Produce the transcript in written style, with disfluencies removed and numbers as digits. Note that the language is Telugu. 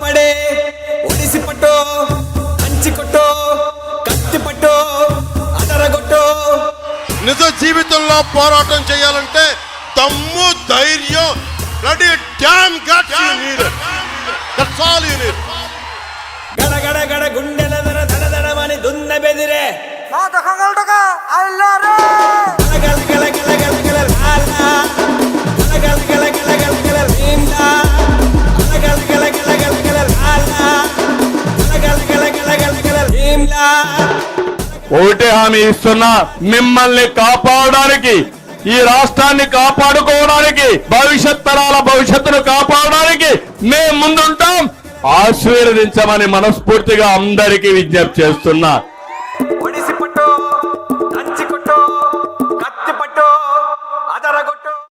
పడే ఒడిసి పట్టో కంచి కొట్టో కత్తి పట్టో అదరగొట్టో. నిజ జీవితంలో పోరాటం చేయాలంటే దమ్ము ధైర్యం bloody damn guts you need. That's all you need. గడ గడ గడ గుండెల దడ దడ దడమని దున్న బెదిరే గల గల గల గల గల లాలా గల గల గల గల గల భీమ్లా గల గల గల గల గల లాలా గల గల గల గల గల భీమ్లా. ఒకటే హామీ ఇస్తున్నా, మిమ్మల్ని కాపాడడానికి, ఈ రాష్ట్రాన్ని కాపాడుకోవడానికి, భవిష్యత్ తరాల భవిష్యత్తును కాపాడడానికి మేము ముందుంటాం. ఆశీర్వదించమని మనస్ఫూర్తిగా అందరికీ విజ్ఞప్తి చేస్తున్నా.